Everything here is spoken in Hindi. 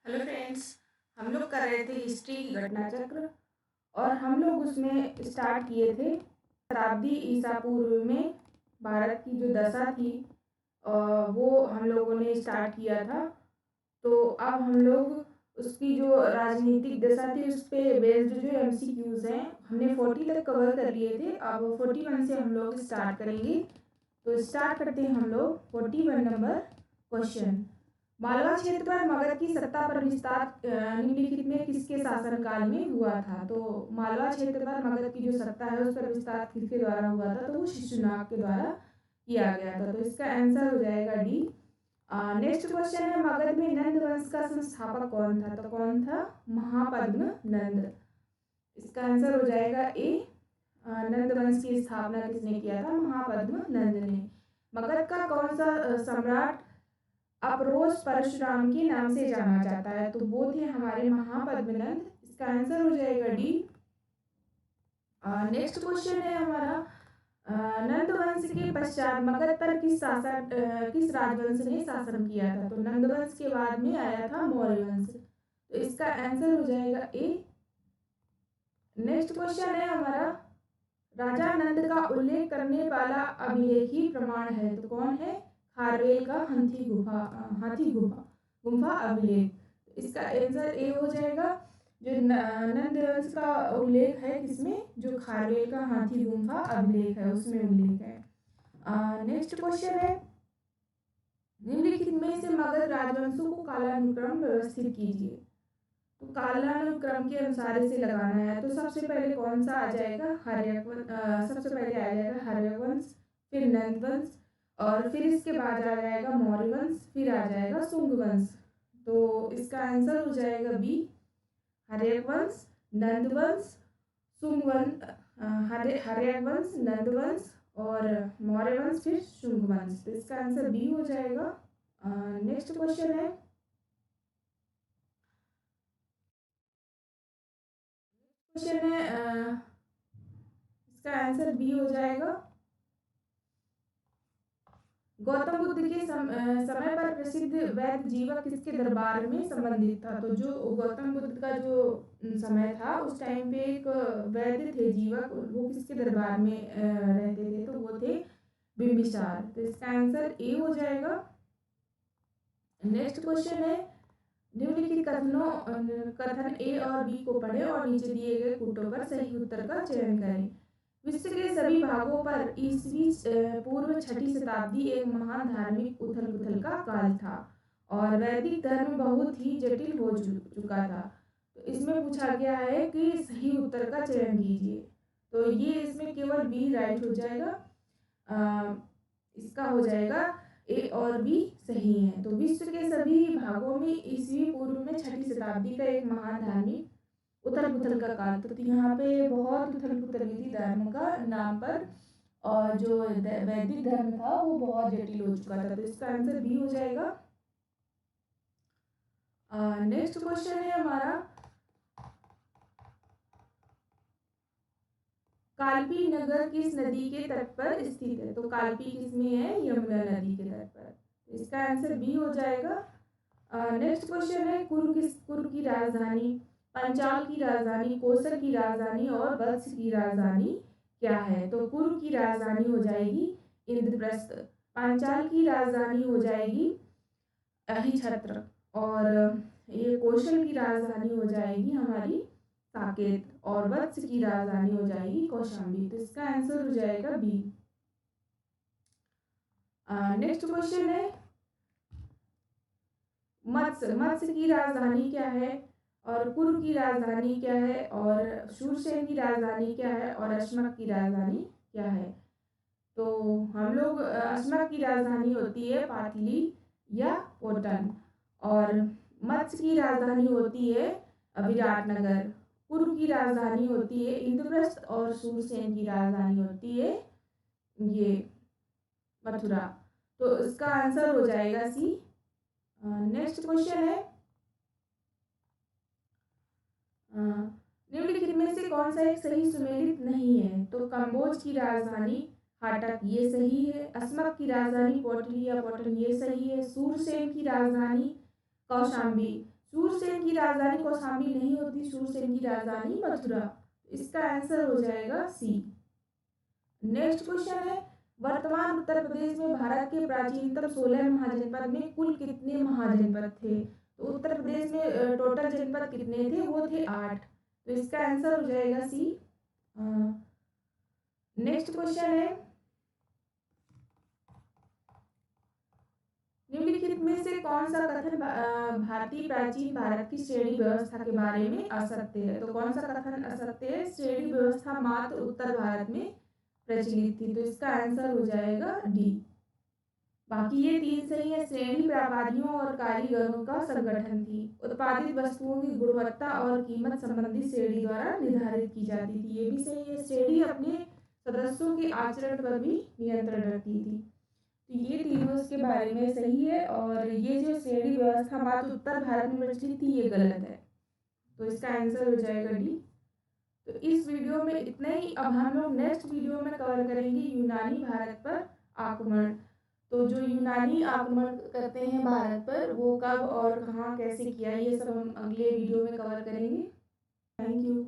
Hello friends. हम लोग कर रहे थे हिस्ट्री की घटना चक्र और हम लोग उसमें स्टार्ट किए थे शताब्दी ईसा पूर्व में भारत की जो दशा थी वो हम लोगों ने स्टार्ट किया था। तो अब हम लोग उसकी जो राजनीतिक दशा थी उस पे बेस्ड जो एमसीक्यूज हैं हमने 40 तक कवर कर लिए थे। अब 41 से हम लोग स्टार्ट करेंगे। तो स्टार्ट करते हैं हम लोग 41 नंबर क्वेश्चन। मालवा क्षेत्र पर मगध की सत्ता पर विस्तार निम्नलिखित में किसके शासनकाल में हुआ था। तो मालवा क्षेत्र पर मगध की जो सत्ता है उस पर विस्तार किसके द्वारा हुआ था, तो वो शिशुनाग के द्वारा किया गया था। तो इसका आंसर हो जाएगा डी। नेक्स्ट क्वेश्चन है, मगध में नंद वंश का संस्थापक कौन था। तो कौन था? महापद्म नंद। इसका आंसर हो जाएगा ए। नंद वंश की स्थापना किसने किया था? महापद्म नंद ने। मगध का कौन सा सम्राट अप्रोच परशुराम के नाम से जाना जाता है। तो वो थे हमारे महापद्मनंद। इसका आंसर हो जाएगा डी। नेक्स्ट क्वेश्चन है हमारा, नंद वंश के पश्चात मगध पर किस राजवंश ने शासन किया था। तो नंद वंश के बाद में आया था मौर्य वंश। तो इसका आंसर हो जाएगा ए। नेक्स्ट क्वेश्चन है हमारा, राजा नंद का उल्लेख करने वाला अभिलेखी प्रमाण है। तो कौन है? खारवेल का हाथी गुफा गुम्फा अभिलेख। इसका आंसर ए हो जाएगा। जो नंद वंश का उल्लेख है किसमें? जो खारवेल का हाथी गुम्फा अभिलेख है उसमें उल्लेख है। नेक्स्ट क्वेश्चन है, निम्नलिखित में से मगध राजवंशों को कालानुक्रम व्यवस्थित कीजिए। तो कालानुक्रम के अनुसार इसे लगाना है। तो सबसे पहले कौन सा आ जाएगा? सबसे पहले आ जाएगा हर्यवंश, फिर नंद वंश, और फिर इसके बाद आ जाएगा मौर्य वंश, फिर आ जाएगा शुंग वंश। तो इसका आंसर हो जाएगा बी। हर्यवंश, नंद वंश, शुंग वंश, हर्यवंश, नंद वंश और मौर्य वंश, फिर शुंग वंश। तो इसका आंसर बी हो जाएगा। नेक्स्ट क्वेश्चन है, क्वेश्चन है इसका आंसर बी हो जाएगा। गौतम बुद्ध के समय पर प्रसिद्ध वैद्य जीवक किसके दरबार में संबंधित था। तो जो गौतम बुद्ध का जो समय था उस टाइम पे एक वैद्य थे जीवक, वो किसके दरबार में रहते थे। तो वो थे बिंबिसार। तो इसका आंसर ए हो जाएगा। नेक्स्ट क्वेश्चन है, निम्नलिखित कथन ए और बी को पढ़ें और नीचे दिए गए कूटों पर सही उत्तर का चयन करें। विश्व के सभी भागों पर ईसवी पूर्व छठी शताब्दी एक महान धार्मिक उथल पुथल का काल था और वैदिक धर्म बहुत ही जटिल हो चुका था। तो इसमें पूछा गया है कि सही उत्तर का चयन कीजिए। तो ये इसमें केवल बी राइट हो जाएगा। इसका हो जाएगा ए और बी सही है। तो विश्व के सभी भागों में ईसवी पूर्व में छठी शताब्दी का एक महान धार्मिक उथल पुथल का काल। तो यहाँ पे बहुत उथल पुथल हुई थी धर्म का नाम पर, और जो वैदिक धर्म था वो बहुत जटिल हो चुका था। तो इसका आंसर बी हो जाएगा। नेक्स्ट क्वेश्चन है हमारा, कालपी नगर किस नदी के तट पर स्थित है। तो कालपी किसमें है? यमुना नदी के तट पर। तो इसका आंसर बी हो जाएगा। नेक्स्ट क्वेश्चन है, कुरु की राजधानी, पंचाल की राजधानी, कोसर की राजधानी और वत्स की राजधानी क्या है। तो कुरु की राजधानी हो जाएगी इंद्रप्रस्थ, पंचाल की राजधानी हो जाएगी अहिछत्र, और ये कौशल की राजधानी हो जाएगी हमारी साकेत, और वत्स की राजधानी हो जाएगी कौशाम्बी। तो इसका आंसर हो जाएगा बी। नेक्स्ट क्वेश्चन है, मत्स्य की राजधानी क्या है, और कुरु की राजधानी क्या है, और शूरसेन की राजधानी क्या है, और अश्मक की राजधानी क्या है। तो हम लोग अश्मक की राजधानी होती है पाटली या कोटन, और मत्स्य की राजधानी होती है विराटनगर, कुरु की राजधानी होती है इंद्रप्रस्थ, और शूरसेन की राजधानी होती है ये मथुरा। तो इसका आंसर हो जाएगा सी। नेक्स्ट क्वेश्चन है, निम्नलिखित में से कौन सा एक सही सुमेलित नहीं है। तो कंबोज की राजधानी हाटक ये सही है, अस्मक की राजधानी पोटली या पोटन ये सही है, सूरसेन की राजधानी कौशाम्बी सूरसेन की राजधानी कौशाम्बी नहीं होती, सूरसेन की राजधानी मथुरा। इसका आंसर हो जाएगा सी। नेक्स्ट क्वेश्चन है, वर्तमान उत्तर प्रदेश में भारत के प्राचीनतम 16 महाजनपद में कुल कितने महाजनपद थे? तो उत्तर प्रदेश में टोटल जनपद कितने थे? वो थे 8। तो इसका आंसर हो जाएगा सी। नेक्स्ट क्वेश्चन है, निम्नलिखित में से कौन सा कथन भारतीय प्राचीन भारत की श्रेणी व्यवस्था के बारे में असत्य है? तो कौन सा कथन असत्य है? श्रेणी व्यवस्था मात्र उत्तर भारत में प्रचलित थी। तो इसका आंसर हो जाएगा डी। बाकी ये 3 सही है। श्रेणी व्यापारियों और कारीगरों का संगठन थी। उत्पादित वस्तुओं की गुणवत्ता और कीमत संबंधित श्रेणी द्वारा निर्धारित की जाती थी। ये भी सही है। श्रेणी अपने सदस्यों के आचरण पर भी नियंत्रण रखती थी। तो ये तीनों इसके बारे में सही है। और ये जो श्रेणी व्यवस्था मात्र उत्तर भारत में प्रचलित थी, ये गलत है। तो इसका आंसर हो जाएगा डी। तो इस वीडियो में इतना ही। अब हम लोग नेक्स्ट वीडियो में कवर करेंगे यूनानी भारत पर आक्रमण। तो जो यूनानी आक्रमण करते हैं भारत पर, वो कब और कहाँ कैसे किया, ये सब हम अगले वीडियो में कवर करेंगे। Thank you.